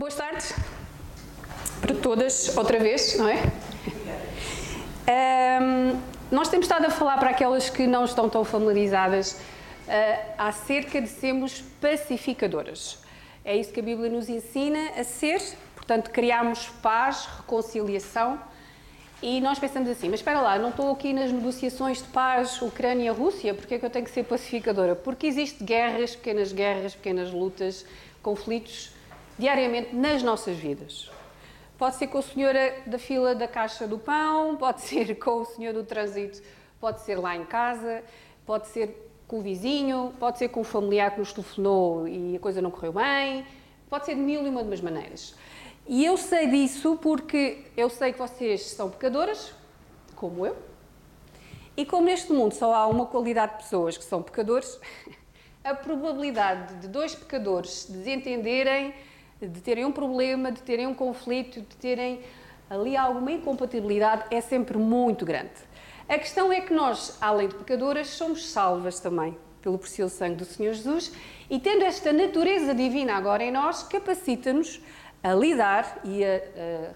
Boas tardes para todas, outra vez, não é? Nós temos estado a falar para aquelas que não estão tão familiarizadas acerca de sermos pacificadoras. É isso que a Bíblia nos ensina a ser, portanto, criarmos paz, reconciliação. E nós pensamos assim, mas espera lá, não estou aqui nas negociações de paz Ucrânia-Rússia, porque é que eu tenho que ser pacificadora? Porque existem guerras, pequenas lutas, conflitos, diariamente nas nossas vidas. Pode ser com a senhora da fila da caixa do pão, pode ser com o senhor do trânsito, pode ser lá em casa, pode ser com o vizinho, pode ser com o familiar que nos telefonou e a coisa não correu bem, pode ser de mil e uma maneiras. E eu sei disso porque eu sei que vocês são pecadoras, como eu, e como neste mundo só há uma qualidade de pessoas que são pecadores, a probabilidade de dois pecadores se desentenderem, de terem um problema, de terem um conflito, de terem ali alguma incompatibilidade é sempre muito grande. A questão é que nós, além de pecadoras, somos salvas também pelo precioso sangue do Senhor Jesus e tendo esta natureza divina agora em nós, capacita-nos a lidar e a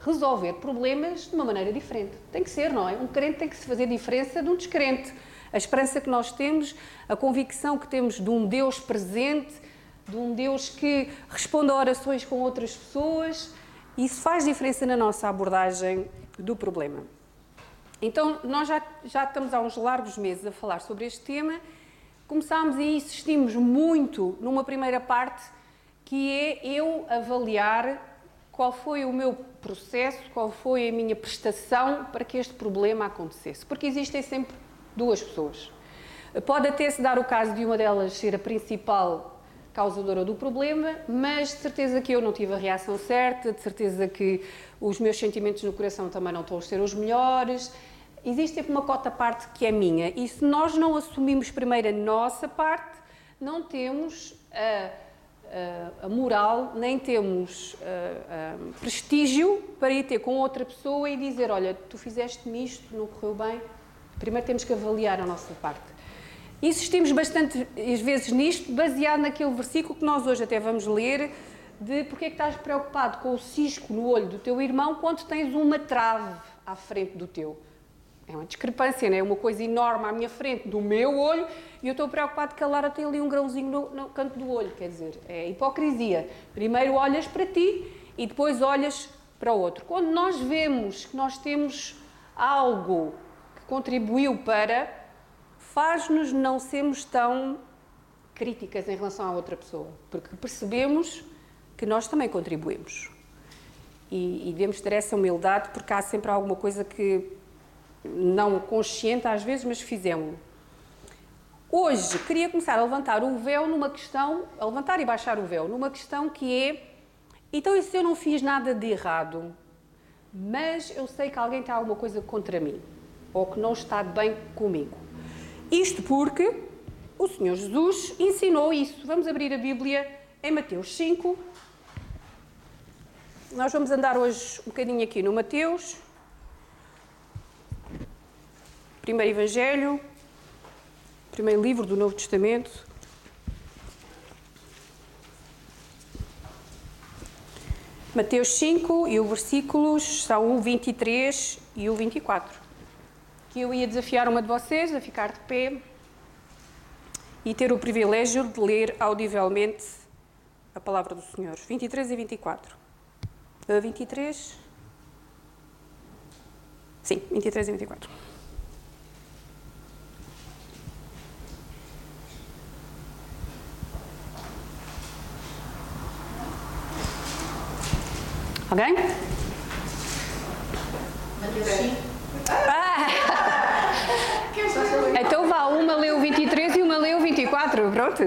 resolver problemas de uma maneira diferente. Tem que ser, não é? Um crente tem que se fazer diferença de um descrente. A esperança que nós temos, a convicção que temos de um Deus presente, de um Deus que responde a orações com outras pessoas, isso faz diferença na nossa abordagem do problema. Então, nós já estamos há uns largos meses a falar sobre este tema, começámos e insistimos muito numa primeira parte, que é eu avaliar qual foi o meu processo, qual foi a minha prestação para que este problema acontecesse. Porque existem sempre duas pessoas. Pode até se dar o caso de uma delas ser a principal causadora do problema, mas de certeza que eu não tive a reação certa, de certeza que os meus sentimentos no coração também não estão a ser os melhores. Existe sempre uma cota parte que é minha. E se nós não assumimos primeiro a nossa parte, não temos a moral, nem temos prestígio para ir ter com outra pessoa e dizer, olha, tu fizeste-me isto, não correu bem. Primeiro temos que avaliar a nossa parte. Insistimos bastante às vezes nisto, baseado naquele versículo que nós hoje até vamos ler, de porque é que estás preocupado com o cisco no olho do teu irmão quando tens uma trave à frente do teu. É uma discrepância, não é? Uma coisa enorme à minha frente, do meu olho, e eu estou preocupado que a Lara tem ali um grãozinho no canto do olho, quer dizer, é hipocrisia. Primeiro olhas para ti e depois olhas para o outro. Quando nós vemos que nós temos algo que contribuiu para, faz-nos não sermos tão críticas em relação à outra pessoa, porque percebemos que nós também contribuímos. E devemos ter essa humildade, porque há sempre alguma coisa que não consciente às vezes, mas fizemos-lo. Hoje queria começar a levantar o véu numa questão, a levantar e baixar o véu numa questão que é, então e se eu não fiz nada de errado, mas eu sei que alguém tem alguma coisa contra mim, ou que não está bem comigo? Isto porque o Senhor Jesus ensinou isso. Vamos abrir a Bíblia em Mateus 5. Nós vamos andar hoje um bocadinho aqui no Mateus. Primeiro Evangelho, primeiro livro do Novo Testamento. Mateus 5 e os versículos são o 23 e o 24. Que eu ia desafiar uma de vocês a ficar de pé e ter o privilégio de ler audivelmente a palavra do Senhor. 23 e 24. 23? Sim, 23 e 24. Alguém? Mateus 5. Então vá, uma leu o 23 e uma leu o 24, pronto.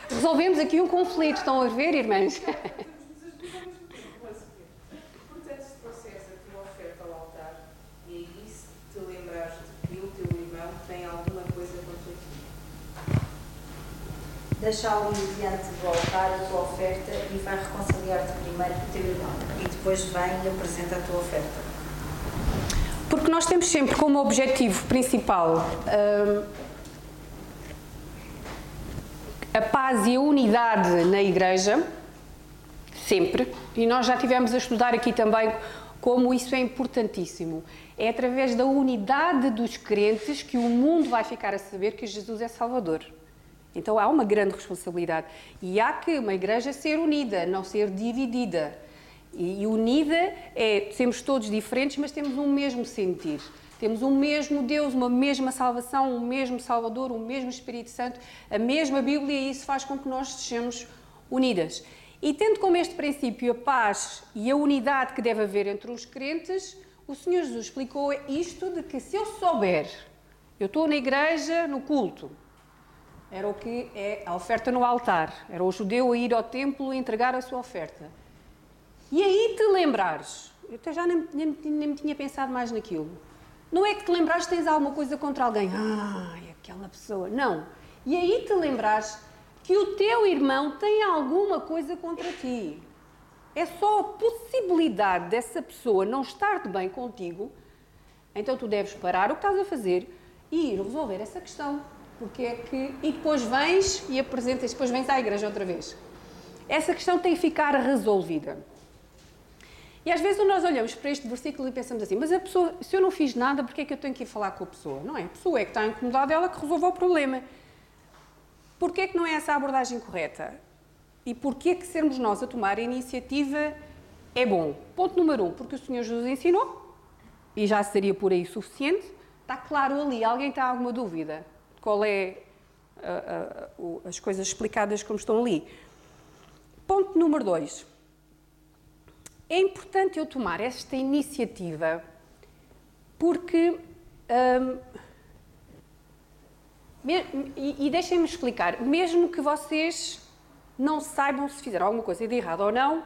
Resolvemos aqui um conflito, estão a ver, irmãs? Portanto, se trouxeres a tua oferta ao altar e aí se te lembrares de que o teu irmão tem alguma coisa contra ti, Deixá-lo ir diante do altar a tua oferta e vai reconciliar-te primeiro com o teu irmão. E depois vem e apresenta a tua oferta. Porque nós temos sempre como objetivo principal a paz e a unidade na Igreja, sempre, e nós já tivemos a estudar aqui também como isso é importantíssimo. É através da unidade dos crentes que o mundo vai ficar a saber que Jesus é Salvador. Então há uma grande responsabilidade. E há que uma igreja ser unida, não ser dividida. E unida é, sermos todos diferentes, mas temos um mesmo sentir. Temos um mesmo Deus, uma mesma salvação, um mesmo Salvador, um mesmo Espírito Santo, a mesma Bíblia, e isso faz com que nós sejamos unidas. E tendo como este princípio a paz e a unidade que deve haver entre os crentes, o Senhor Jesus explicou isto de que se eu souber, eu estou na igreja, no culto, era o que é a oferta no altar, era o judeu a ir ao templo e entregar a sua oferta. E aí te lembrares, eu até já nem me tinha pensado mais naquilo, não é que te lembrares que tens alguma coisa contra alguém, aquela pessoa, não. E aí te lembrares que o teu irmão tem alguma coisa contra ti. É só a possibilidade dessa pessoa não estar de bem contigo, então tu deves parar o que estás a fazer e ir resolver essa questão. Porque é que... E depois vens e apresentas, depois vens à igreja outra vez. Essa questão tem que ficar resolvida. E às vezes nós olhamos para este versículo e pensamos assim, mas a pessoa, se eu não fiz nada, porque é que eu tenho que ir falar com a pessoa? Não é? A pessoa é que está incomodada, ela que resolve o problema. Porquê é que não é essa a abordagem correta? E porquê é que sermos nós a tomar a iniciativa é bom? Ponto número 1, porque o Senhor Jesus ensinou, e já seria por aí suficiente, está claro ali, alguém tem alguma dúvida? Qual é as coisas explicadas como estão ali? Ponto número 2. É importante eu tomar esta iniciativa porque... E deixem-me explicar, mesmo que vocês não saibam se fizeram alguma coisa de errado ou não,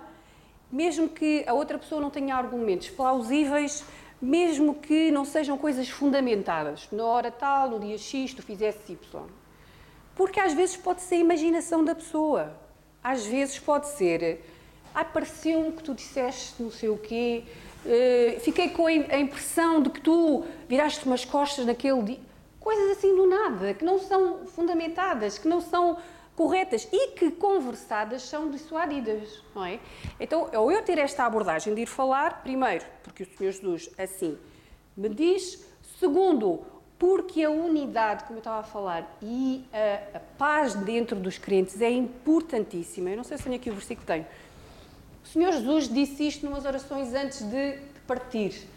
mesmo que a outra pessoa não tenha argumentos plausíveis, mesmo que não sejam coisas fundamentadas, na hora tal, no dia X, tu fizesse Y. Porque às vezes pode ser a imaginação da pessoa, às vezes pode ser, pareceu-me que tu disseste não sei o quê, fiquei com a impressão de que tu viraste umas costas naquele dia, coisas assim do nada, que não são fundamentadas, que não são corretas e que, conversadas, são dissuadidas, não é? Então, ou eu ter esta abordagem de ir falar, primeiro, porque o Senhor Jesus assim me diz, segundo, porque a unidade, como eu estava a falar, e a paz dentro dos crentes é importantíssima. Eu não sei se tenho aqui o versículo que tenho. O Senhor Jesus disse isto numas orações antes de partir.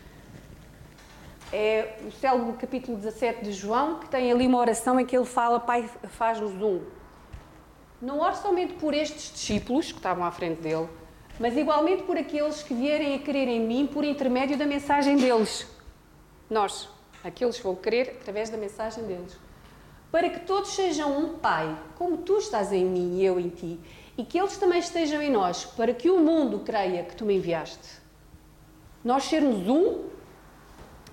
É o célebre capítulo 17 de João, que tem ali uma oração em que ele fala, Pai, faz-nos um. Não oro somente por estes discípulos que estavam à frente dele, mas igualmente por aqueles que vierem a crer em mim por intermédio da mensagem deles. Nós, aqueles que vão crer através da mensagem deles. Para que todos sejam um Pai, como tu estás em mim e eu em ti, e que eles também estejam em nós, para que o mundo creia que tu me enviaste. Nós sermos um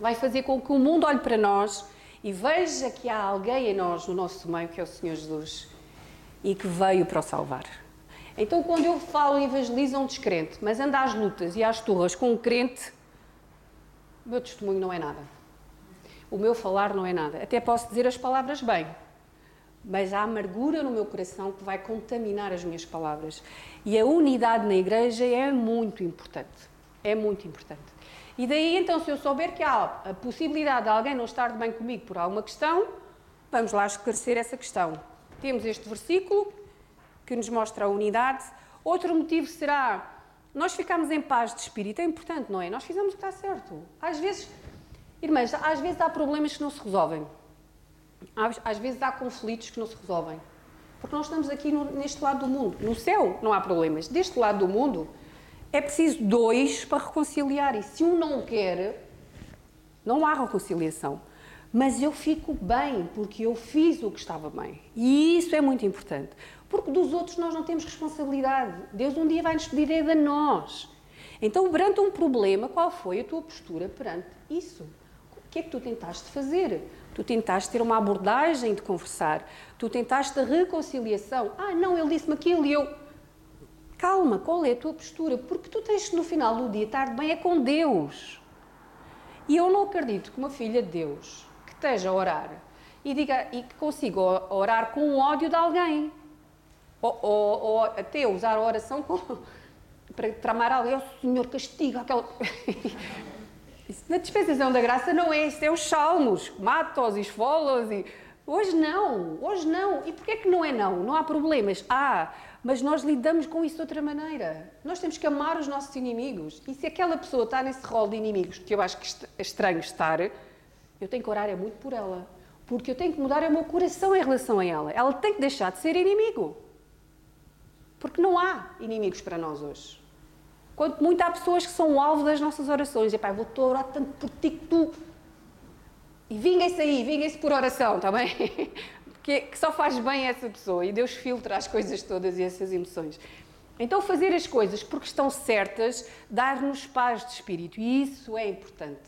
vai fazer com que o mundo olhe para nós e veja que há alguém em nós, no nosso meio, que é o Senhor Jesus, e que veio para o salvar. Então, quando eu falo e evangelizo a um descrente, mas ando às lutas e às turras com um crente, o meu testemunho não é nada. O meu falar não é nada. Até posso dizer as palavras bem, mas há amargura no meu coração que vai contaminar as minhas palavras. E a unidade na igreja é muito importante. É muito importante. E daí, então, se eu souber que há a possibilidade de alguém não estar de bem comigo por alguma questão, vamos lá esclarecer essa questão. Temos este versículo que nos mostra a unidade. Outro motivo será, nós ficamos em paz de espírito. É importante, não é? Nós fizemos o que está certo. Às vezes, irmãs, às vezes há problemas que não se resolvem. Às vezes há conflitos que não se resolvem. Porque nós estamos aqui neste lado do mundo. No céu não há problemas. Deste lado do mundo é preciso dois para reconciliar. E se um não quer, não há reconciliação. Mas eu fico bem, porque eu fiz o que estava bem. E isso é muito importante. Porque dos outros nós não temos responsabilidade. Deus um dia vai nos pedir de nós. Então, perante um problema, qual foi a tua postura perante isso? O que é que tu tentaste fazer? Tu tentaste ter uma abordagem de conversar. Tu tentaste a reconciliação. Não, ele disse-me aquilo e eu... Calma, qual é a tua postura? Porque tu tens que, no final do dia, estar bem é com Deus. E eu não acredito que uma filha de Deus que esteja a orar e que consiga orar com o ódio de alguém. Ou até usar a oração para tramar alguém, o Senhor castiga aquela... Isso na dispensação da graça não é, isso é os salmos, matos e esfolos e... Hoje não. E porquê que não é não? Não há problemas. Mas nós lidamos com isso de outra maneira. Nós temos que amar os nossos inimigos. E se aquela pessoa está nesse rol de inimigos, que eu acho que é estranho estar, eu tenho que orar é muito por ela. Porque eu tenho que mudar o meu coração em relação a ela. Ela tem que deixar de ser inimigo. Porque não há inimigos para nós hoje. Quanto muito há pessoas que são o alvo das nossas orações. Epá, vou-te orar tanto por ti que tu... E vinguem-se por oração, está bem? Que só faz bem a essa pessoa e Deus filtra as coisas todas e essas emoções. Então fazer as coisas porque estão certas, dar-nos paz de espírito e isso é importante.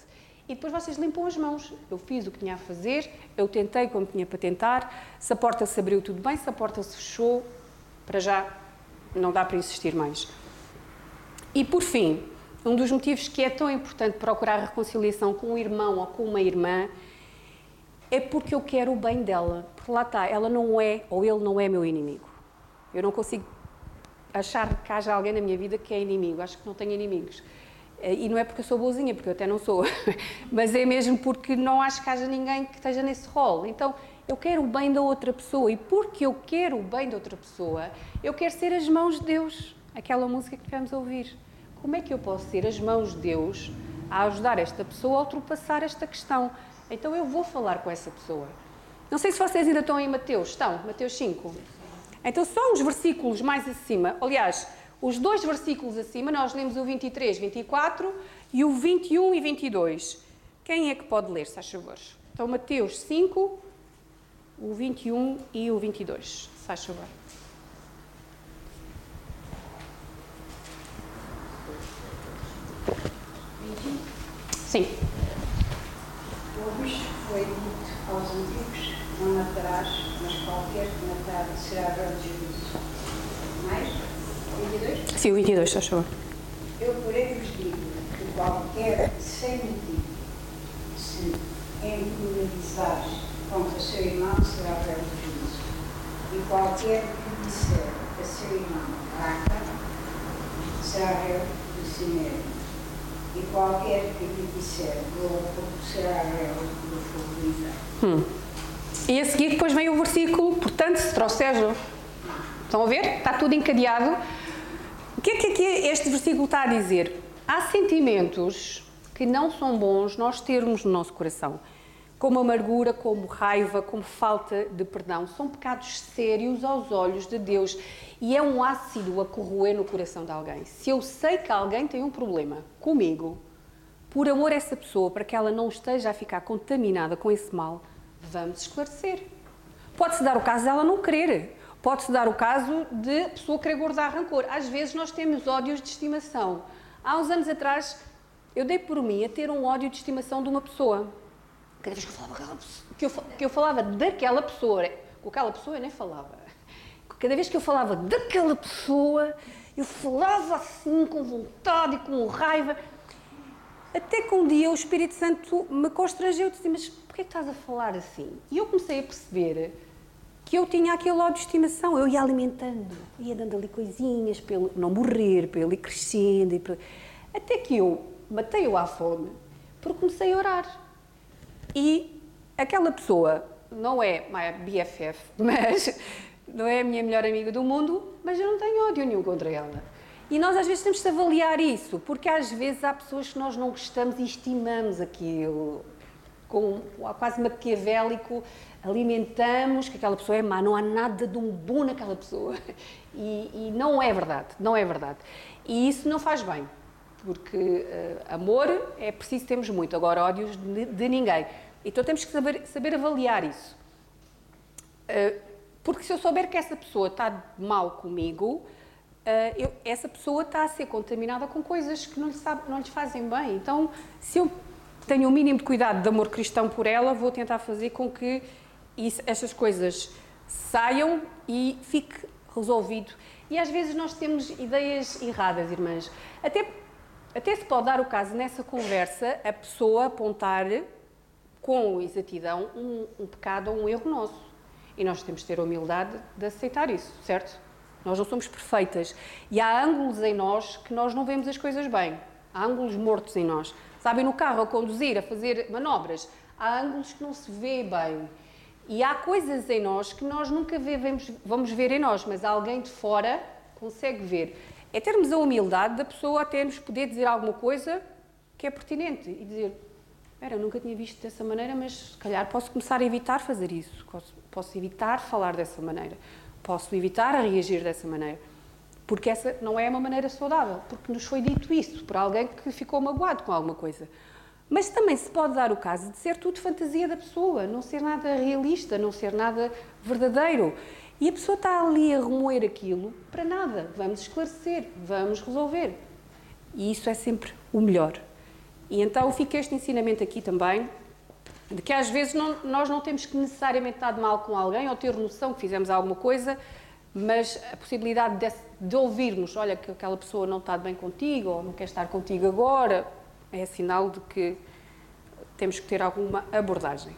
E depois vocês limpam as mãos. Eu fiz o que tinha a fazer, eu tentei como tinha para tentar, se a porta se abriu tudo bem, se a porta se fechou, para já não dá para insistir mais. E por fim, um dos motivos que é tão importante procurar a reconciliação com um irmão ou com uma irmã é porque eu quero o bem dela. Porque lá está, ela não é, ou ele não é meu inimigo. Eu não consigo achar que haja alguém na minha vida que é inimigo. Acho que não tenho inimigos. E não é porque eu sou boazinha, porque eu até não sou. Mas é mesmo porque não acho que haja ninguém que esteja nesse rol. Então, eu quero o bem da outra pessoa. E porque eu quero o bem da outra pessoa, eu quero ser as mãos de Deus. Aquela música que tivemos a ouvir. Como é que eu posso ser as mãos de Deus a ajudar esta pessoa a ultrapassar esta questão? Então eu vou falar com essa pessoa. Não sei se vocês ainda estão em Mateus. Estão? Mateus 5. Então só uns versículos mais acima. Aliás, os 2 versículos acima, nós lemos o 23, 24 e o 21 e 22. Quem é que pode ler, se faz favor? Então Mateus 5, o 21 e o 22. Se faz favor. Sim. Ouvis foi dito aos antigos, não matarás, mas qualquer que matar será réu de juízo. Mais? 22? Sim, o 22, faz favor. Eu, porém, vos digo que qualquer, sem motivo, se inimizar contra seu irmão, será réu de juízo. E qualquer que disser a seu irmão, raca, será réu de si mesmo. E qualquer que lhe disser louco será réu do fogo do inferno. E a seguir depois vem o versículo, portanto, se trouxeres... Estão a ver? Está tudo encadeado. O que é que este versículo está a dizer? Há sentimentos que não são bons nós termos no nosso coração. Como amargura, como raiva, como falta de perdão. São pecados sérios aos olhos de Deus. E é um ácido a corroer no coração de alguém. Se eu sei que alguém tem um problema comigo, por amor a essa pessoa, para que ela não esteja a ficar contaminada com esse mal, vamos esclarecer. Pode-se dar o caso dela não querer. Pode-se dar o caso de a pessoa querer guardar rancor. Às vezes nós temos ódios de estimação. Há uns anos atrás, eu dei por mim a ter um ódio de estimação de uma pessoa. Cada vez que eu falava daquela pessoa, com aquela pessoa eu nem falava. Cada vez que eu falava daquela pessoa, eu falava assim, com vontade e com raiva. Até que um dia o Espírito Santo me constrangeu e disse, mas porquê que estás a falar assim? E eu comecei a perceber que eu tinha aquele ódio de estimação. Eu ia alimentando, ia dando ali coisinhas para ele não morrer, para ele ir crescendo. Até que eu matei-o à fome, porque comecei a orar. E aquela pessoa não é my BFF, mas... não é a minha melhor amiga do mundo, mas eu não tenho ódio nenhum contra ela. E nós às vezes temos de avaliar isso, porque às vezes há pessoas que nós não gostamos e estimamos aquilo. Com quase maquiavélico, alimentamos que aquela pessoa é má, não há nada de um bom naquela pessoa. E não é verdade, não é verdade. E isso não faz bem, porque amor é preciso termos muito, agora ódios de ninguém. Então temos que saber avaliar isso. Porque se eu souber que essa pessoa está mal comigo, essa pessoa está a ser contaminada com coisas que não lhes fazem bem. Então, se eu tenho o mínimo de cuidado de amor cristão por ela, vou tentar fazer com que essas coisas saiam e fique resolvido. E às vezes nós temos ideias erradas, irmãs. Até se pode dar o caso, nessa conversa, a pessoa apontar com exatidão um pecado ou um erro nosso. E nós temos de ter a humildade de aceitar isso, certo? Nós não somos perfeitas. E há ângulos em nós que nós não vemos as coisas bem. Há ângulos mortos em nós. Sabem, no carro, a conduzir, a fazer manobras, há ângulos que não se vê bem. E há coisas em nós que nós nunca vamos ver em nós, mas alguém de fora consegue ver. É termos a humildade da pessoa até nos poder dizer alguma coisa que é pertinente e dizer, espera, eu nunca tinha visto dessa maneira, mas se calhar posso começar a evitar fazer isso, posso evitar falar dessa maneira, posso evitar a reagir dessa maneira, porque essa não é uma maneira saudável, porque nos foi dito isso por alguém que ficou magoado com alguma coisa. Mas também se pode dar o caso de ser tudo fantasia da pessoa, não ser nada realista, não ser nada verdadeiro. E a pessoa está ali a remoer aquilo para nada. Vamos esclarecer, vamos resolver. E isso é sempre o melhor. E então fica este ensinamento aqui também, de que às vezes nós não temos que necessariamente estar de mal com alguém ou ter noção que fizemos alguma coisa, mas a possibilidade de ouvirmos, olha, que aquela pessoa não está bem contigo ou não quer estar contigo agora, é sinal de que temos que ter alguma abordagem.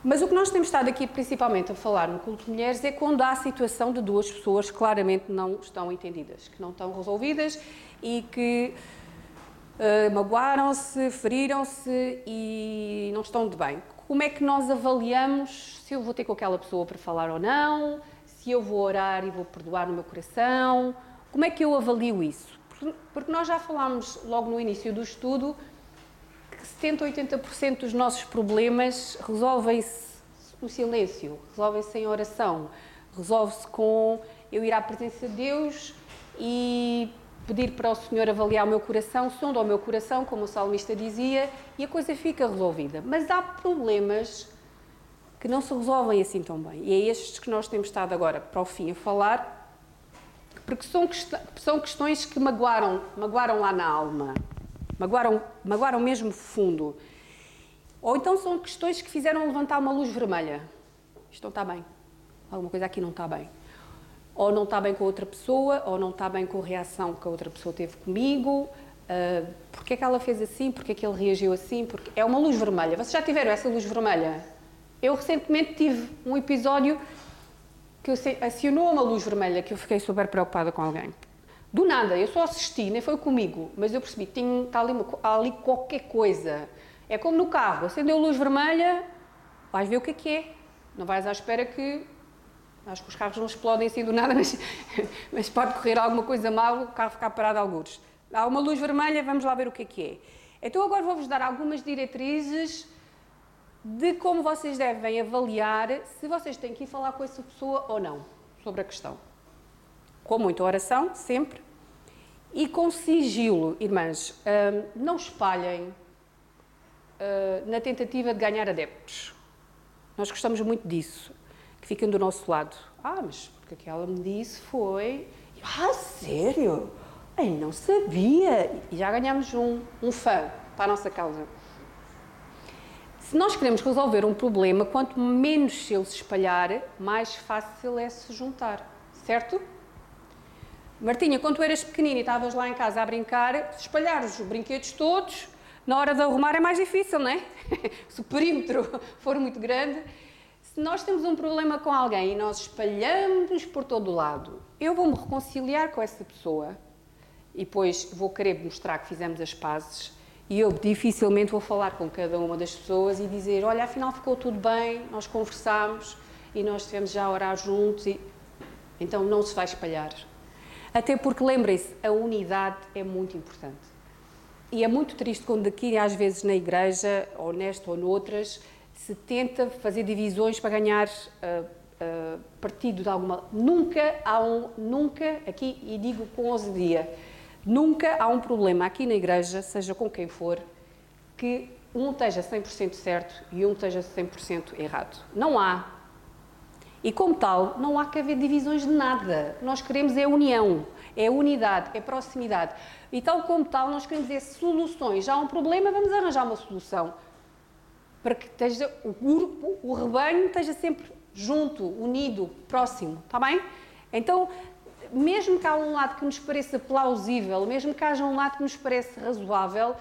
Mas o que nós temos estado aqui principalmente a falar no Culto de Mulheres é quando há a situação de duas pessoas que claramente não estão entendidas, que não estão resolvidas e que magoaram-se, feriram-se e não estão de bem. Como é que nós avaliamos se eu vou ter com aquela pessoa para falar ou não, se eu vou orar e vou perdoar no meu coração? Como é que eu avalio isso? Porque nós já falámos logo no início do estudo que 70% ou 80% dos nossos problemas resolvem-se no silêncio, resolvem-se em oração, resolve-se com eu ir à presença de Deus e pedir para o Senhor avaliar o meu coração, sonda o meu coração, como o salmista dizia, e a coisa fica resolvida. Mas há problemas que não se resolvem assim tão bem. E é estes que nós temos estado agora para o fim a falar, porque são questões que magoaram lá na alma, magoaram mesmo fundo. Ou então são questões que fizeram levantar uma luz vermelha. Isto não está bem. Alguma coisa aqui não está bem. Ou não está bem com a outra pessoa, ou não está bem com a reação que a outra pessoa teve comigo. Porque é que ela fez assim? Porque é que ele reagiu assim? Porque é uma luz vermelha. Vocês já tiveram essa luz vermelha? Eu recentemente tive um episódio que acionou uma luz vermelha, que eu fiquei super preocupada com alguém. Do nada, eu só assisti, nem foi comigo, mas eu percebi que está ali qualquer coisa. É como no carro, acendeu a luz vermelha, vais ver o que é. Não vais à espera que... Acho que os carros não explodem assim do nada, mas pode correr alguma coisa mal, o carro ficar parado a algures. Há uma luz vermelha, vamos lá ver o que é. Então agora vou-vos dar algumas diretrizes de como vocês devem avaliar se vocês têm que ir falar com essa pessoa ou não, sobre a questão. Com muita oração, sempre, e com sigilo, irmãs. Não espalhem na tentativa de ganhar adeptos. Nós gostamos muito disso, que fiquem do nosso lado. Mas porque aquela me disse foi... sério? Eu não sabia. E já ganhamos um fã para a nossa causa. Se nós queremos resolver um problema, quanto menos se ele se espalhar, mais fácil é se juntar, certo? Martinha, quando tu eras pequenina e estavas lá em casa a brincar, se espalhar os brinquedos todos, na hora de arrumar é mais difícil, não é? Se o perímetro for muito grande. Se nós temos um problema com alguém e nós espalhamos por todo o lado, eu vou-me reconciliar com essa pessoa e depois vou querer mostrar que fizemos as pazes. E eu dificilmente vou falar com cada uma das pessoas e dizer, olha, afinal ficou tudo bem, nós conversámos e nós estivemos já a orar juntos. Então não se vai espalhar. Até porque, lembrem-se, a unidade é muito importante. E é muito triste quando aqui, às vezes, na igreja, ou nesta ou noutras, se tenta fazer divisões para ganhar partido de alguma... Nunca, aqui, e digo com ousadia, nunca há um problema aqui na igreja, seja com quem for, que um esteja 100% certo e um esteja 100% errado. Não há. E como tal, não há que haver divisões de nada. Nós queremos é união, é unidade, é proximidade. E tal como tal, nós queremos é soluções. Já há um problema, vamos arranjar uma solução. Para que esteja o grupo, o rebanho, esteja sempre junto, unido, próximo. Está bem? Então... mesmo que há um lado que nos pareça plausível, mesmo que haja um lado que nos pareça razoável,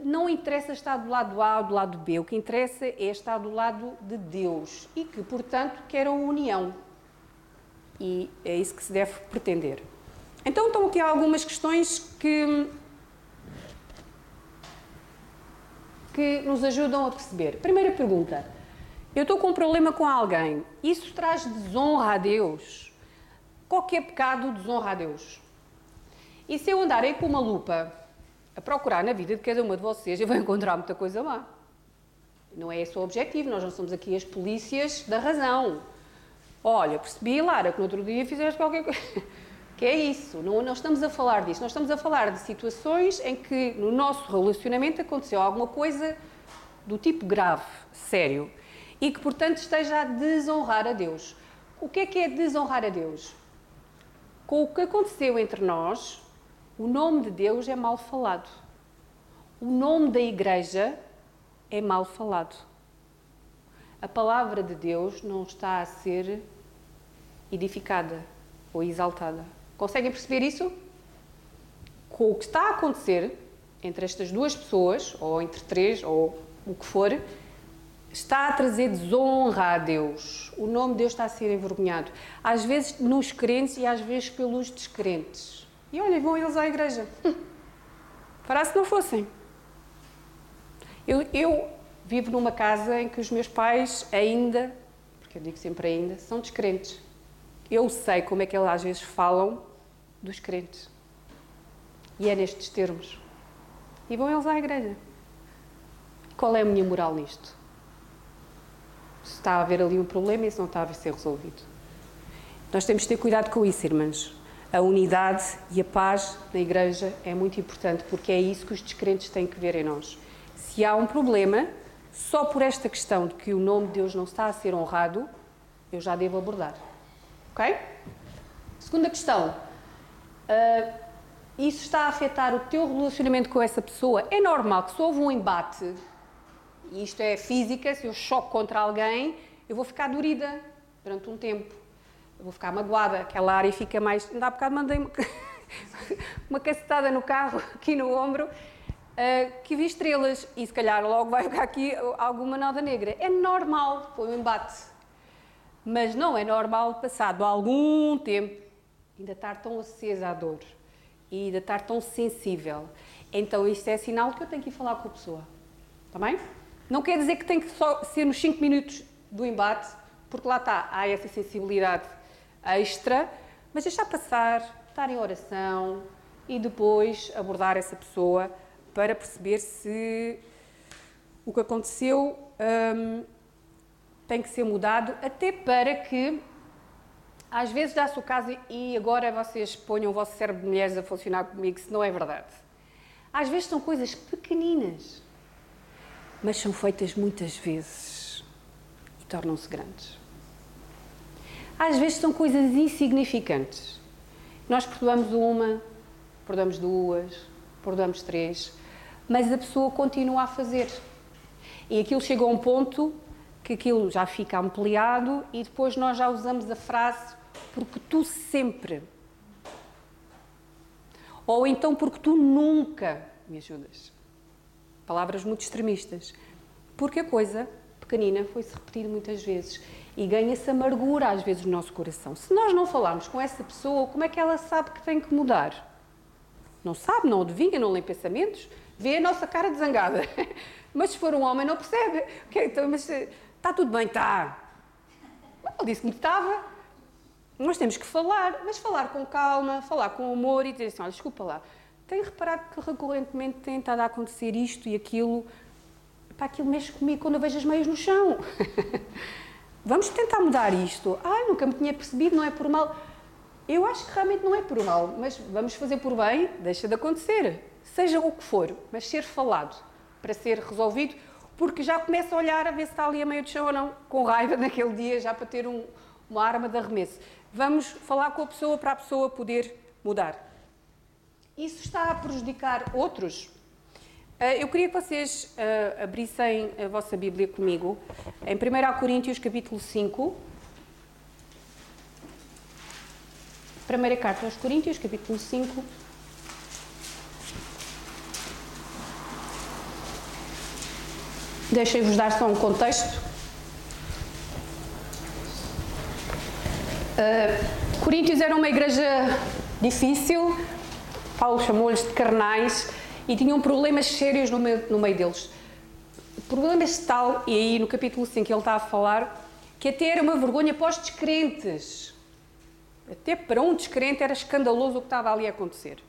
não interessa estar do lado A ou do lado B. O que interessa é estar do lado de Deus e que, portanto, quer a união. e é isso que se deve pretender. Então estão aqui algumas questões que nos ajudam a perceber. Primeira pergunta: eu estou com um problema com alguém, isso traz desonra a Deus? Qualquer pecado desonra a Deus. E se eu andar aí com uma lupa a procurar na vida de cada uma de vocês, eu vou encontrar muita coisa má. Não é esse o objetivo, nós não somos aqui as polícias da razão. Olha, percebi, Lara, que no outro dia fizeste qualquer coisa. Que é isso, não estamos a falar disso, nós estamos a falar de situações em que no nosso relacionamento aconteceu alguma coisa do tipo grave, sério, e que, portanto, esteja a desonrar a Deus. O que é desonrar a Deus? Com o que aconteceu entre nós, o nome de Deus é mal falado. O nome da Igreja é mal falado. A palavra de Deus não está a ser edificada ou exaltada. Conseguem perceber isso? Com o que está a acontecer entre estas duas pessoas, ou entre três, ou o que for, está a trazer desonra a Deus. O nome de Deus está a ser envergonhado. Às vezes nos crentes e às vezes pelos descrentes. E olha, vão eles à igreja. Fará se não fossem. Eu vivo numa casa em que os meus pais ainda, porque eu digo sempre ainda, são descrentes. Eu sei como é que eles às vezes falam dos crentes. E é nestes termos. E vão eles à igreja. Qual é a minha moral nisto? Se está a haver ali um problema e isso não está a ser resolvido. Nós temos de ter cuidado com isso, irmãs. A unidade e a paz na igreja é muito importante, porque é isso que os descrentes têm que ver em nós. Se há um problema, só por esta questão de que o nome de Deus não está a ser honrado, eu já devo abordar. Ok? Segunda questão. Isso está a afetar o teu relacionamento com essa pessoa? É normal que se houve um embate, e isto é física, se eu choco contra alguém, eu vou ficar dorida durante um tempo. Eu vou ficar magoada, aquela área fica mais... Ainda há bocado mandei uma cacetada no carro, aqui no ombro, que vi estrelas, e se calhar logo vai ficar aqui alguma nódoa negra. É normal, foi um embate. Mas não é normal, passado algum tempo, ainda estar tão acesa à dor e ainda estar tão sensível. Então isto é sinal que eu tenho que ir falar com a pessoa. Está bem? Não quer dizer que tem que só ser nos 5 minutos do embate, porque lá está, há essa sensibilidade extra, mas deixar passar, estar em oração e depois abordar essa pessoa para perceber se o que aconteceu tem que ser mudado, até para que às vezes dá-se o caso, e agora vocês ponham o vosso cérebro de mulheres a funcionar comigo, se não é verdade. Às vezes são coisas pequeninas, mas são feitas muitas vezes e tornam-se grandes. Às vezes são coisas insignificantes. Nós perdoamos uma, perdoamos duas, perdoamos três, mas a pessoa continua a fazer. E aquilo chega a um ponto que aquilo já fica ampliado e depois nós já usamos a frase porque tu sempre. Ou então porque tu nunca me ajudas. Palavras muito extremistas. Porque a coisa pequenina foi-se repetida muitas vezes e ganha-se amargura às vezes no nosso coração. Se nós não falarmos com essa pessoa, como é que ela sabe que tem que mudar? Não sabe, não adivinha, não lê pensamentos, vê a nossa cara de zangada. Mas se for um homem não percebe. Okay, então, mas está tudo bem, está. Ele disse que me estava. Nós temos que falar, mas falar com calma, falar com humor e dizer assim, olha, desculpa lá, tenho reparado que recorrentemente tem estado a acontecer isto e aquilo. Pá, aquilo mexe comigo quando eu vejo as meias no chão. Vamos tentar mudar isto. Nunca me tinha percebido, não é por mal. Eu acho que realmente não é por mal, mas vamos fazer por bem, deixa de acontecer. Seja o que for, mas ser falado, para ser resolvido, porque já começa a olhar a ver se está ali a meio de chão ou não, com raiva naquele dia, já para ter uma arma de arremesso. Vamos falar com a pessoa para a pessoa poder mudar. Isso está a prejudicar outros? Eu queria que vocês abrissem a vossa Bíblia comigo, em 1 Coríntios, capítulo 5. Primeira carta aos Coríntios, capítulo 5. Deixem-vos dar só um contexto. Coríntios era uma igreja difícil, Paulo chamou-lhes de carnais, e tinham problemas sérios no meio deles. Problemas de tal, e aí no capítulo 5 ele está a falar, que até era uma vergonha para os descrentes. Até para um descrente era escandaloso o que estava ali a acontecer.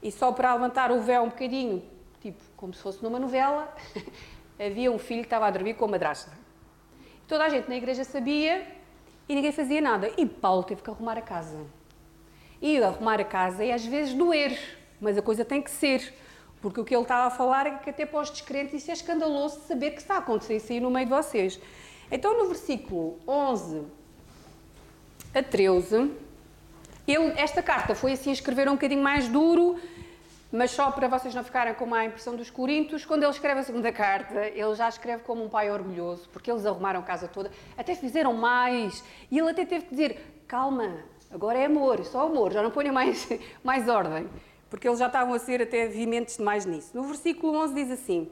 E só para levantar o véu um bocadinho, tipo, como se fosse numa novela, havia um filho que estava a dormir com a madrasta. Toda a gente na igreja sabia e ninguém fazia nada. E Paulo teve que arrumar a casa. E arrumar a casa é às vezes doer, mas a coisa tem que ser. Porque o que ele estava a falar é que até para os descrentes isso é escandaloso de saber que está a acontecer isso aí no meio de vocês. Então no versículo 11 a 13, esta carta foi assim a escrever um bocadinho mais duro, mas só para vocês não ficarem com a impressão dos Coríntios, quando ele escreve a segunda carta, ele já escreve como um pai orgulhoso, porque eles arrumaram a casa toda, até fizeram mais, e ele até teve que dizer, calma, agora é amor, só amor, já não ponham mais ordem, porque eles já estavam a ser até veementes demais nisso. No versículo 11 diz assim,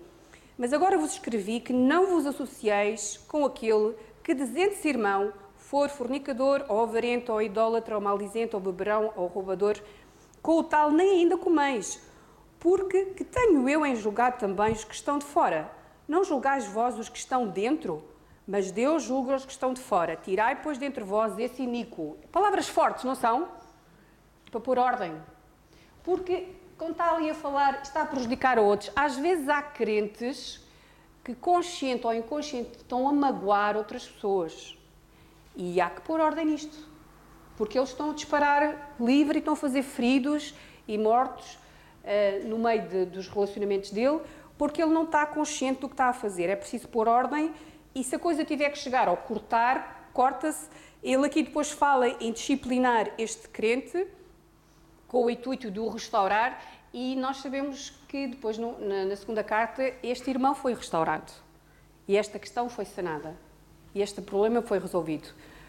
mas agora vos escrevi que não vos associeis com aquele que, dizendo-se irmão, for fornicador, ou avarento, ou idólatra, ou maldizente, ou beberão, ou roubador, com o tal nem ainda comeis, porque que tenho eu em julgar também os que estão de fora. Não julgais vós os que estão dentro, mas Deus julga os que estão de fora. Tirai, pois, dentre vós esse iníquo. Palavras fortes, não são? Para pôr ordem. Porque, quando está ali a falar, está a prejudicar a outros. Às vezes há crentes que, consciente ou inconsciente, estão a magoar outras pessoas. E há que pôr ordem nisto. Porque eles estão a disparar livre e estão a fazer feridos e mortos no meio dos relacionamentos dele, porque ele não está consciente do que está a fazer. É preciso pôr ordem e se a coisa tiver que chegar ao cortar, corta-se. Ele aqui depois fala em disciplinar este crente com o intuito de o restaurar e nós sabemos que depois na segunda carta este irmão foi restaurado e esta questão foi sanada e este problema foi resolvido.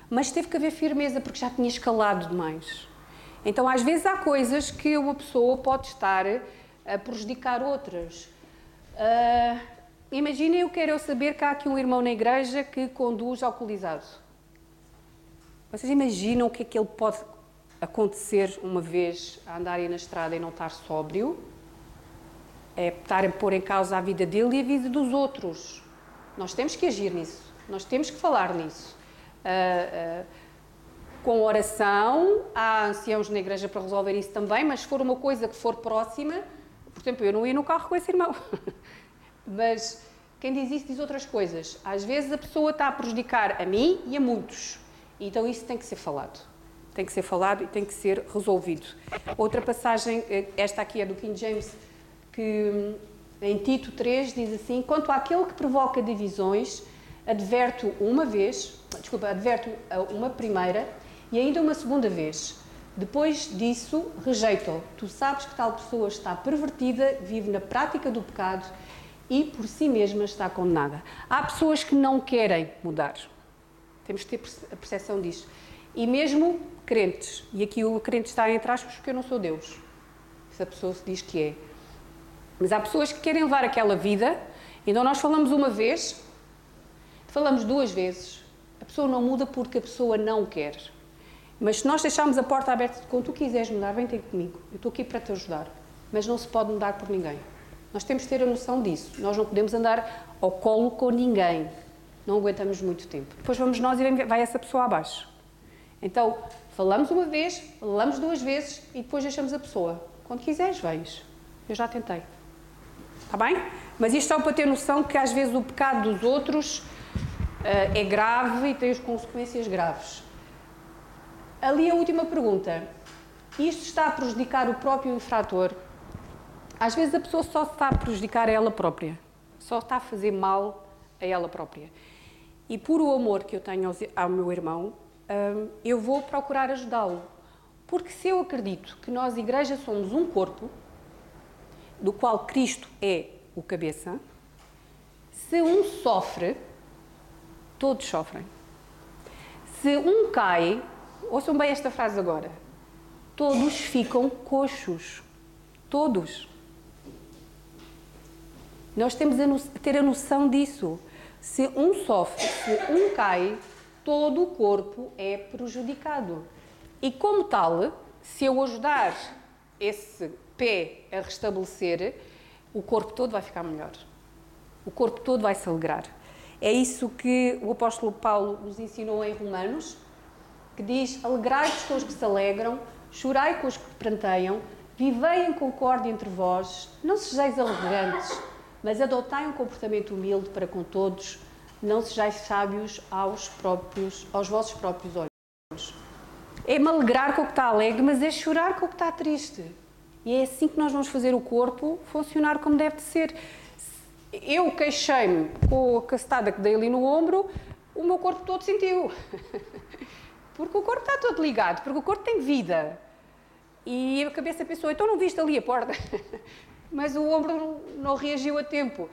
Mas teve que haver firmeza porque já tinha escalado demais. Então, às vezes, há coisas que uma pessoa pode estar a prejudicar outras. Imaginem, eu quero saber que há aqui um irmão na igreja que conduz alcoolizado. Vocês imaginam o que é que ele pode acontecer uma vez a andar aí na estrada e não estar sóbrio? É estar a pôr em causa a vida dele e a vida dos outros. Nós temos que agir nisso. Nós temos que falar nisso. Com oração, há anciãos na igreja para resolver isso também, mas se for uma coisa que for próxima, por exemplo, eu não ia no carro com esse irmão, mas quem diz isso diz outras coisas. Às vezes a pessoa está a prejudicar a mim e a muitos, então isso tem que ser falado. Tem que ser falado e tem que ser resolvido. Outra passagem, esta aqui é do King James, que em Tito 3 diz assim, quanto àquele que provoca divisões, adverto uma primeira e ainda uma segunda vez. Depois disso, rejeito-o. Tu sabes que tal pessoa está pervertida, vive na prática do pecado e por si mesma está condenada. Há pessoas que não querem mudar. Temos que ter a percepção disso. E mesmo crentes, e aqui o crente está entre aspas porque eu não sou Deus. Essa pessoa se diz que é. Mas há pessoas que querem levar aquela vida, então nós falamos uma vez, falamos duas vezes, a pessoa não muda porque a pessoa não quer. Mas se nós deixarmos a porta aberta, quando tu quiseres mudar, vem ter comigo, eu estou aqui para te ajudar. Mas não se pode mudar por ninguém. Nós temos que ter a noção disso. Nós não podemos andar ao colo com ninguém. Não aguentamos muito tempo. Depois vamos nós e vai essa pessoa abaixo. Então, falamos uma vez, falamos duas vezes e depois deixamos a pessoa. Quando quiseres, vens. Eu já tentei. Está bem? Mas isto só para ter noção que às vezes o pecado dos outros é grave e tem as consequências graves. Ali a última pergunta. Isto está a prejudicar o próprio infrator? Às vezes a pessoa só está a prejudicar a ela própria. Só está a fazer mal a ela própria. E por o amor que eu tenho ao meu irmão, eu vou procurar ajudá-lo. Porque se eu acredito que nós, igreja, somos um corpo, do qual Cristo é o cabeça, se um sofre, todos sofrem. Se um cai, ouçam bem esta frase agora, todos ficam coxos. Todos. Nós temos a ter a noção disso. Se um sofre, se um cai, todo o corpo é prejudicado. E como tal, se eu ajudar esse pé a restabelecer, o corpo todo vai ficar melhor. O corpo todo vai se alegrar. É isso que o apóstolo Paulo nos ensinou em Romanos, que diz: alegrai-vos com os que se alegram, chorai com os que pranteiam, vivei em concórdia entre vós, não sejais arrogantes, mas adotai um comportamento humilde para com todos, não sejais sábios aos vossos próprios olhos. É-me alegrar com o que está alegre, mas é chorar com o que está triste. E é assim que nós vamos fazer o corpo funcionar como deve de ser. Eu queixei-me com a cacetada que dei ali no ombro, o meu corpo todo sentiu. Porque o corpo está todo ligado, porque o corpo tem vida. E a cabeça pensou: então não viste ali a porta? Mas o ombro não reagiu a tempo.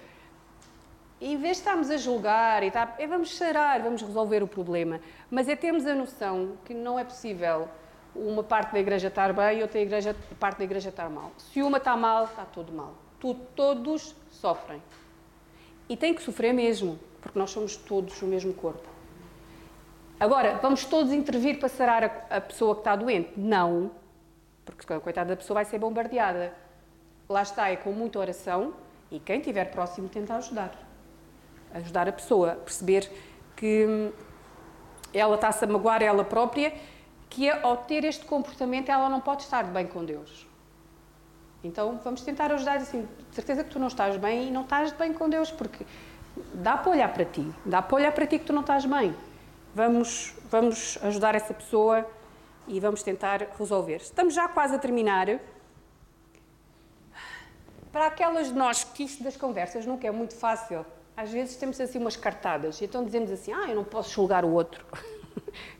E em vez de estarmos a julgar, vamos sarar, vamos resolver o problema. Mas é termos a noção que não é possível uma parte da igreja estar bem e outra parte da igreja estar mal. Se uma está mal, está tudo mal. Todos sofrem. E tem que sofrer mesmo, porque nós somos todos o mesmo corpo. Agora, vamos todos intervir para sarar a pessoa que está doente? Não, porque a coitada da pessoa vai ser bombardeada. Lá está, é com muita oração e quem estiver próximo tenta ajudar. Ajudar a pessoa a perceber que ela está-se a magoar ela própria, que ao ter este comportamento ela não pode estar bem com Deus. Então vamos tentar ajudar assim, de certeza que tu não estás bem e não estás bem com Deus, porque dá para olhar para ti, que tu não estás bem. Vamos ajudar essa pessoa e vamos tentar resolver. Estamos já quase a terminar. Para aquelas de nós que isto das conversas nunca é muito fácil, às vezes temos assim umas cartadas, e então dizemos assim: eu não posso julgar o outro.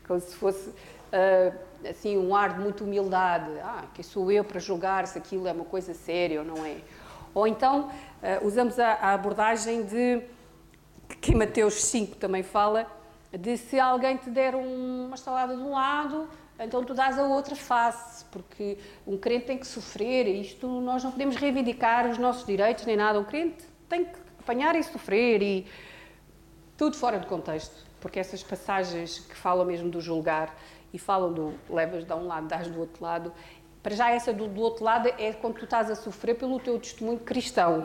Como se fosse assim um ar de muita humildade. Quem sou eu para julgar se aquilo é uma coisa séria ou não é? Ou então usamos a abordagem de, que em Mateus 5 também fala, de se alguém te der uma estalada de um lado, então tu dás a outra face, porque um crente tem que sofrer, isto nós não podemos reivindicar os nossos direitos nem nada, um crente tem que apanhar e sofrer, e tudo fora de contexto, porque essas passagens que falam mesmo do julgar e falam do levas de um lado, dás do outro lado, para já essa do outro lado é quando tu estás a sofrer pelo teu testemunho cristão,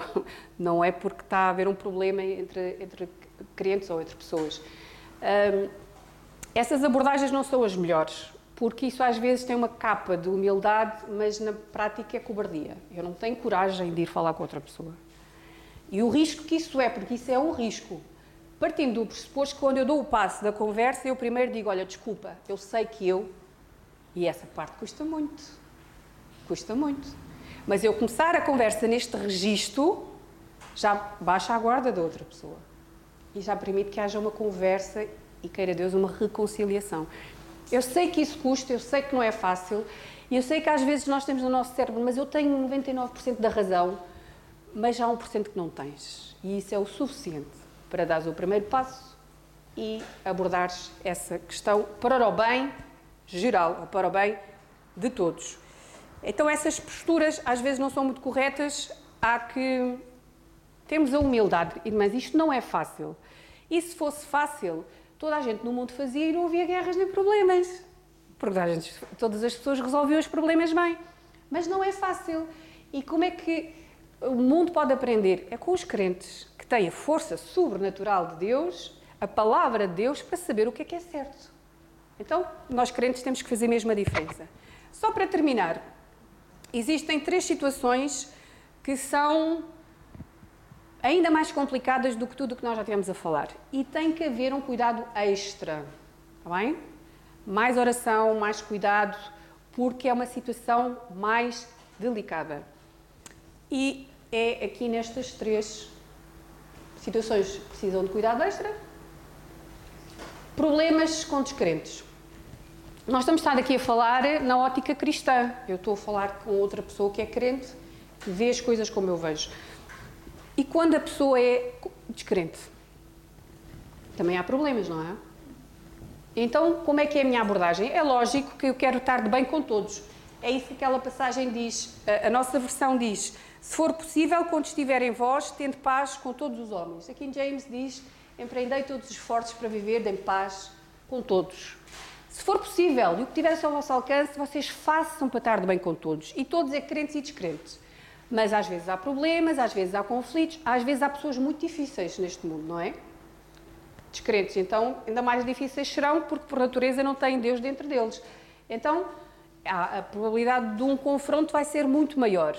não é porque está a haver um problema entre crentes ou entre pessoas. Essas abordagens não são as melhores, porque isso às vezes tem uma capa de humildade, mas na prática é cobardia. Eu não tenho coragem de ir falar com outra pessoa. E o risco que isso é, porque isso é um risco, partindo do pressuposto que quando eu dou o passo da conversa, eu primeiro digo: olha, desculpa, eu sei que e essa parte custa muito, mas eu começar a conversa neste registro, já baixa a guarda da outra pessoa e já permite que haja uma conversa e, queira Deus, uma reconciliação. Eu sei que isso custa, eu sei que não é fácil, e eu sei que às vezes nós temos no nosso cérebro: mas eu tenho 99% da razão, mas já há 1% que não tens. E isso é o suficiente para dares o primeiro passo e abordares essa questão para o bem geral, para o bem de todos. Então essas posturas às vezes não são muito corretas, há que termos a humildade, mas isto não é fácil. E se fosse fácil, toda a gente no mundo fazia e não havia guerras nem problemas, porque todas as pessoas resolviam os problemas bem. Mas não é fácil. E como é que o mundo pode aprender? É com os crentes que têm a força sobrenatural de Deus, a palavra de Deus, para saber o que é certo. Então, nós crentes temos que fazer mesmo a diferença. Só para terminar, existem 3 situações que são ainda mais complicadas do que tudo o que nós já tivemos a falar. E tem que haver um cuidado extra, está bem? Mais oração, mais cuidado, porque é uma situação mais delicada. E é aqui nestas 3 situações que precisam de cuidado extra. Problemas com descrentes. Nós estamos aqui a falar na ótica cristã. Eu estou a falar com outra pessoa que é crente, que vê as coisas como eu vejo. E quando a pessoa é descrente, também há problemas, não é? Então, como é que é a minha abordagem? É lógico que eu quero estar de bem com todos. É isso que aquela passagem diz. A nossa versão diz: se for possível, quando estiver em vós, tende paz com todos os homens. Aqui em James diz: empreendei todos os esforços para viver em paz com todos. Se Se for possível, e o que tiver ao vosso alcance, vocês façam para estar de bem com todos. E todos é crentes e descrentes. Mas às vezes há problemas, às vezes há conflitos, às vezes há pessoas muito difíceis neste mundo, não é? Descrentes, então, ainda mais difíceis serão, porque por natureza não têm Deus dentro deles. Então, a probabilidade de um confronto vai ser muito maior.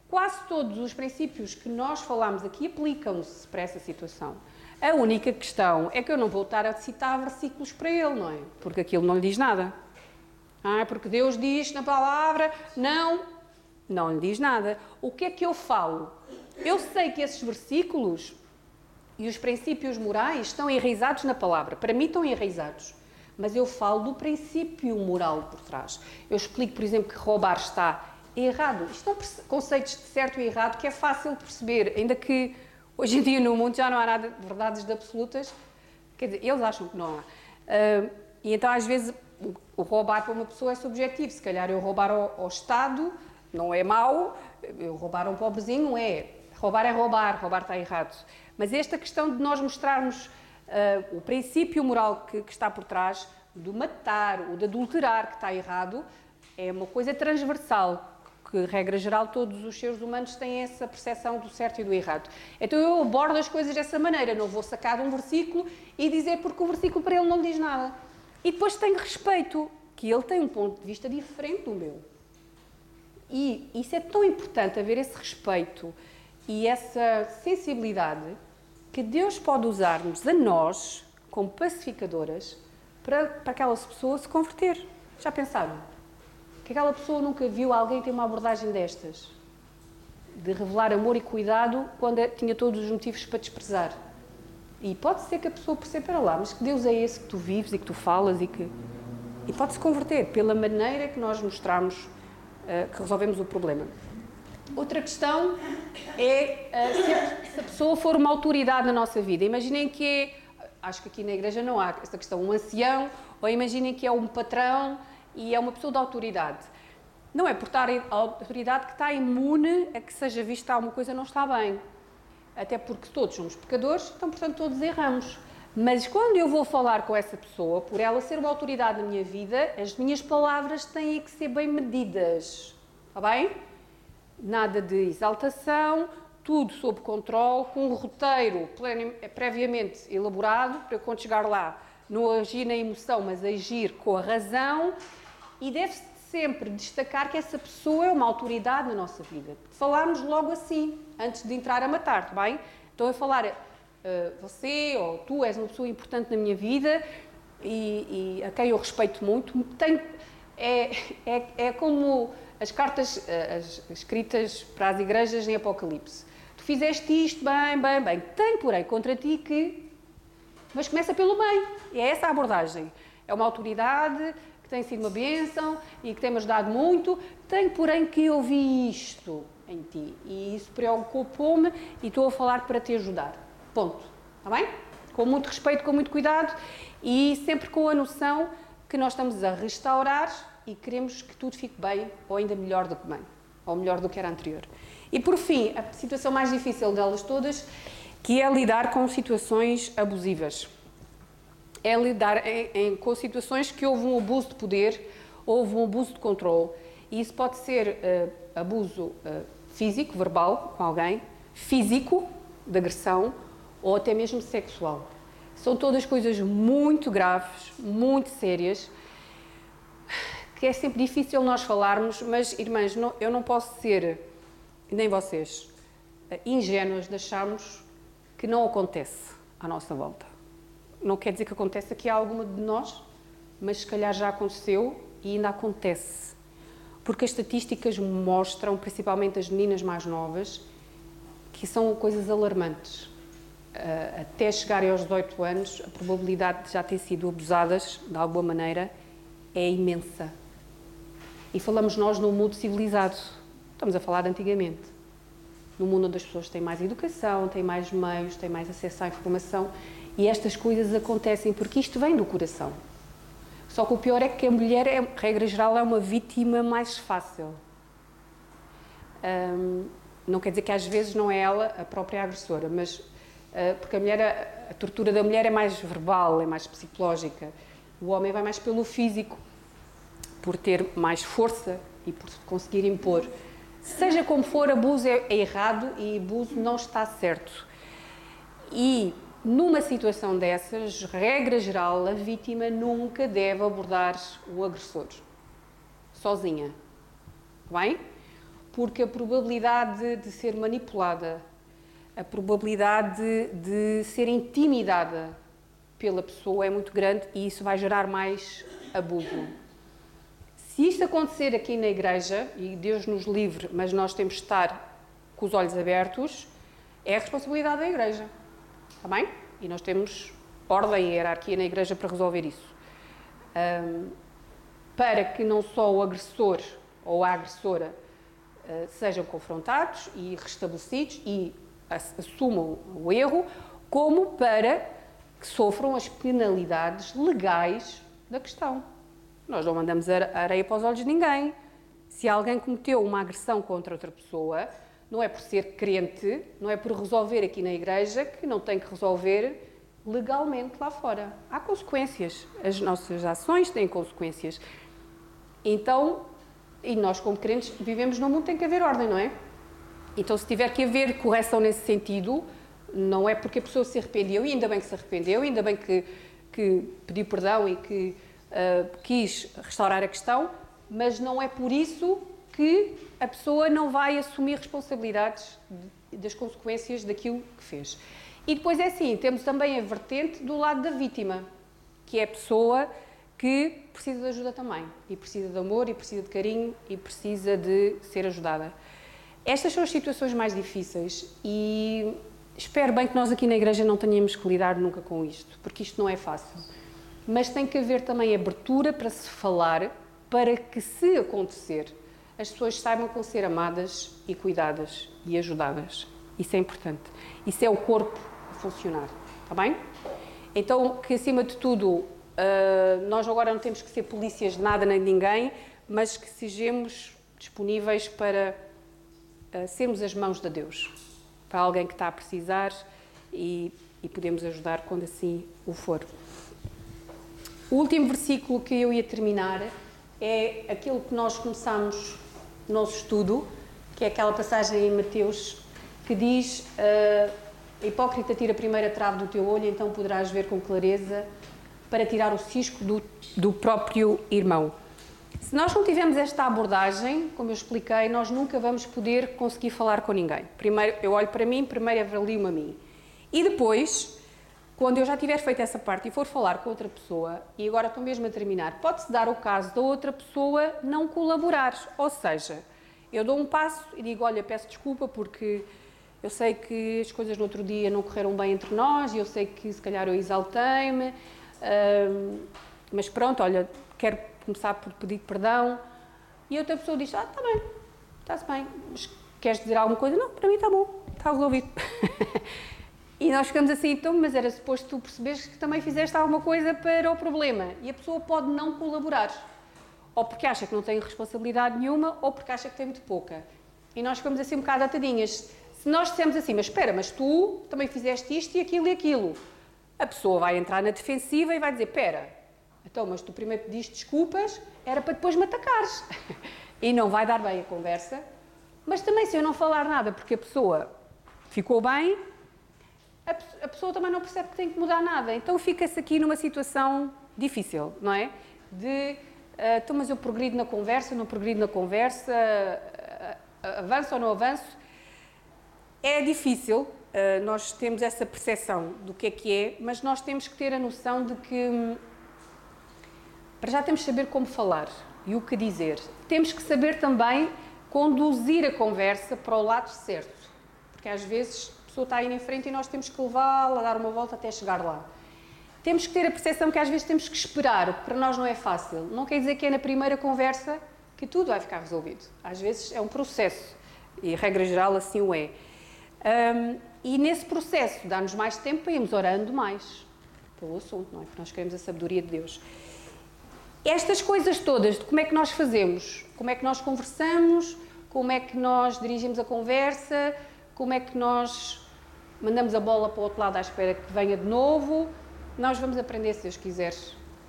Quase todos os princípios que nós falámos aqui aplicam-se para essa situação. A única questão é que eu não vou estar a citar versículos para ele, não é? Porque aquilo não lhe diz nada. Porque Deus diz na palavra, não lhe diz nada. O que é que eu falo? Eu sei que esses versículos e os princípios morais estão enraizados na palavra. Para mim estão enraizados. Mas eu falo do princípio moral por trás. Eu explico, por exemplo, que roubar está errado. Isto são conceitos de certo e errado que é fácil de perceber, ainda que hoje em dia no mundo já não há nada de verdades absolutas. Quer dizer, eles acham que não há. E então, às vezes, o roubar para uma pessoa é subjetivo. Se calhar eu roubar ao Estado não é mau, eu roubar a um pobrezinho não é. Roubar é roubar está errado. Mas esta questão de nós mostrarmos o princípio moral que está por trás, do matar, ou de adulterar, que está errado, é uma coisa transversal, que, regra geral, todos os seres humanos têm essa percepção do certo e do errado. Então eu abordo as coisas dessa maneira, não vou sacar um versículo e dizer porque o versículo para ele não lhe diz nada. E depois tenho respeito, que ele tem um ponto de vista diferente do meu. E isso é tão importante, haver esse respeito e essa sensibilidade, que Deus pode usar-nos a nós, como pacificadoras, para aquela pessoa se converter. Já pensaram? Que aquela pessoa nunca viu alguém ter uma abordagem destas? De revelar amor e cuidado quando tinha todos os motivos para desprezar. E pode ser que a pessoa perceba, para lá, mas que Deus é esse que tu vives e que tu falas e pode-se converter pela maneira que nós mostramos que resolvemos o problema. Outra questão é se a pessoa for uma autoridade na nossa vida. Imaginem que acho que aqui na igreja não há esta questão, um ancião, ou imaginem que é um patrão e é uma pessoa de autoridade. Não é por estar em autoridade que está imune a que seja vista alguma coisa não está bem. Até porque todos somos pecadores, então, portanto, todos erramos. Mas quando eu vou falar com essa pessoa, por ela ser uma autoridade na minha vida, as minhas palavras têm que ser bem medidas. Está bem? Nada de exaltação, tudo sob controle, com um roteiro previamente elaborado, para quando chegar lá não agir na emoção, mas agir com a razão. E deve-se sempre destacar que essa pessoa é uma autoridade na nossa vida. Falarmos logo assim, antes de entrar a matar, está bem? Então eu falar, você ou tu és uma pessoa importante na minha vida e a quem eu respeito muito. É como as cartas escritas para as igrejas em Apocalipse. Tu fizeste isto bem. Tenho, porém, contra ti que... Mas começa pelo bem. E é essa a abordagem. É uma autoridade que tem sido uma bênção e que tem-me ajudado muito. Tenho, porém, que eu vi isto em ti. E isso preocupou-me e estou a falar para te ajudar. Ponto. Está bem? Com muito respeito, com muito cuidado e sempre com a noção que nós estamos a restaurar e queremos que tudo fique bem, ou ainda melhor do que bem, ou melhor do que era anterior. E por fim, a situação mais difícil delas todas, que é lidar com situações abusivas. É lidar com situações que houve um abuso de poder, houve um abuso de controle. E isso pode ser abuso físico, verbal, com alguém, físico, de agressão, ou até mesmo sexual. São todas coisas muito graves, muito sérias, que é sempre difícil nós falarmos, mas, irmãs, eu não posso ser, nem vocês, ingênuas de acharmos que não acontece à nossa volta. Não quer dizer que acontece aqui a alguma de nós, mas se calhar já aconteceu e ainda acontece. Porque as estatísticas mostram, principalmente as meninas mais novas, que são coisas alarmantes. Até chegarem aos 18 anos, a probabilidade de já terem sido abusadas, de alguma maneira, é imensa. E falamos nós num mundo civilizado. Estamos a falar de antigamente. No mundo onde as pessoas têm mais educação, têm mais meios, têm mais acesso à informação. E estas coisas acontecem porque isto vem do coração. Só que o pior é que a mulher, regra geral, é uma vítima mais fácil. Não quer dizer que às vezes não é ela a própria agressora, mas porque a tortura da mulher é mais verbal, é mais psicológica. O homem vai mais pelo físico, por ter mais força e por conseguir impor. Seja como for, abuso é errado e abuso não está certo. E numa situação dessas, regra geral, a vítima nunca deve abordar o agressor sozinha, bem? Porque a probabilidade de ser manipulada, a probabilidade de ser intimidada pela pessoa é muito grande e isso vai gerar mais abuso. Se isto acontecer aqui na igreja, e Deus nos livre, mas nós temos de estar com os olhos abertos, é a responsabilidade da igreja, está bem? E nós temos ordem e hierarquia na igreja para resolver isso. Para que não só o agressor ou a agressora sejam confrontados e restabelecidos e assumam o erro, como para que sofram as penalidades legais da questão. Nós não mandamos areia para os olhos de ninguém. Se alguém cometeu uma agressão contra outra pessoa, não é por ser crente, não é por resolver aqui na igreja que não tem que resolver legalmente lá fora. Há consequências. As nossas ações têm consequências. Então, e nós como crentes vivemos num mundo que tem que haver ordem, não é? Então, se tiver que haver correção nesse sentido, não é porque a pessoa se arrependeu, e ainda bem que se arrependeu, ainda bem que pediu perdão e que quis restaurar a questão, mas não é por isso que a pessoa não vai assumir responsabilidades das consequências daquilo que fez. E depois é assim, temos também a vertente do lado da vítima, que é a pessoa que precisa de ajuda também, e precisa de amor, e precisa de carinho, e precisa de ser ajudada. Estas são as situações mais difíceis e espero bem que nós aqui na igreja não tenhamos que lidar nunca com isto, porque isto não é fácil. Mas tem que haver também abertura para se falar, para que, se acontecer, as pessoas saibam que vão ser amadas e cuidadas e ajudadas. Isso é importante. Isso é o corpo a funcionar, está bem? Então, que acima de tudo, nós agora não temos que ser polícias de nada nem de ninguém, mas que sejamos disponíveis para sermos as mãos de Deus, para alguém que está a precisar e podemos ajudar quando assim o for. O último versículo que eu ia terminar é aquele que nós começamos o nosso estudo, que é aquela passagem em Mateus que diz: a hipócrita tira a primeira trave do teu olho, então poderás ver com clareza para tirar o cisco do próprio irmão. Se nós não tivermos esta abordagem, como eu expliquei, nós nunca vamos poder conseguir falar com ninguém. Primeiro eu olho para mim, primeiro avalio-me a mim. E depois, quando eu já tiver feito essa parte e for falar com outra pessoa, e agora estou mesmo a terminar, pode-se dar o caso da outra pessoa não colaborar. Ou seja, eu dou um passo e digo: olha, peço desculpa porque eu sei que as coisas no outro dia não correram bem entre nós e eu sei que se calhar eu exaltei-me, mas pronto, olha, quero começar por pedir perdão. E a outra pessoa diz: está bem, está-se bem, mas queres dizer alguma coisa? Não, para mim está bom, está resolvido. E nós ficamos assim: então, mas era suposto tu perceberes que também fizeste alguma coisa para o problema. E a pessoa pode não colaborar, ou porque acha que não tem responsabilidade nenhuma, ou porque acha que tem muito pouca. E nós ficamos assim um bocado atadinhas. Se nós dissermos assim: mas espera, mas tu também fizeste isto e aquilo, a pessoa vai entrar na defensiva e vai dizer: espera, então, mas tu primeiro pediste desculpas, era para depois me atacares. E não vai dar bem a conversa. Mas também, se eu não falar nada porque a pessoa ficou bem, a pessoa também não percebe que tem que mudar nada. Então fica-se aqui numa situação difícil, não é? Então, mas eu progrido na conversa, não progrido na conversa, avanço ou não avanço. É difícil, nós temos essa percepção do que é, mas nós temos que ter a noção de que, para já temos que saber como falar e o que dizer. Temos que saber também conduzir a conversa para o lado certo, porque às vezes a pessoa está aí em frente e nós temos que levá-la, dar uma volta até chegar lá. Temos que ter a percepção que às vezes temos que esperar, o que para nós não é fácil. Não quer dizer que é na primeira conversa que tudo vai ficar resolvido. Às vezes é um processo e, regra geral, assim o é. E nesse processo dá-nos mais tempo para irmos orando mais pelo assunto, não é? Porque nós queremos a sabedoria de Deus. Estas coisas todas, de como é que nós fazemos, como é que nós conversamos, como é que nós dirigimos a conversa, como é que nós mandamos a bola para o outro lado à espera que venha de novo, nós vamos aprender, se Deus quiser,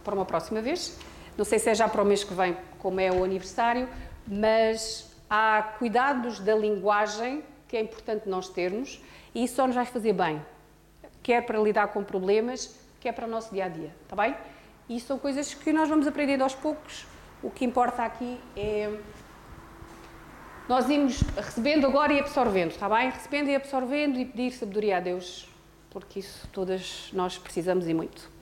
para uma próxima vez. Não sei se é já para o mês que vem, como é o aniversário, mas há cuidados da linguagem que é importante nós termos e isso só nos vai fazer bem, quer para lidar com problemas, quer para o nosso dia-a-dia, está bem? E são coisas que nós vamos aprendendo aos poucos. O que importa aqui é nós irmos recebendo agora e absorvendo, está bem? Recebendo e absorvendo e pedir sabedoria a Deus, porque isso todas nós precisamos e muito.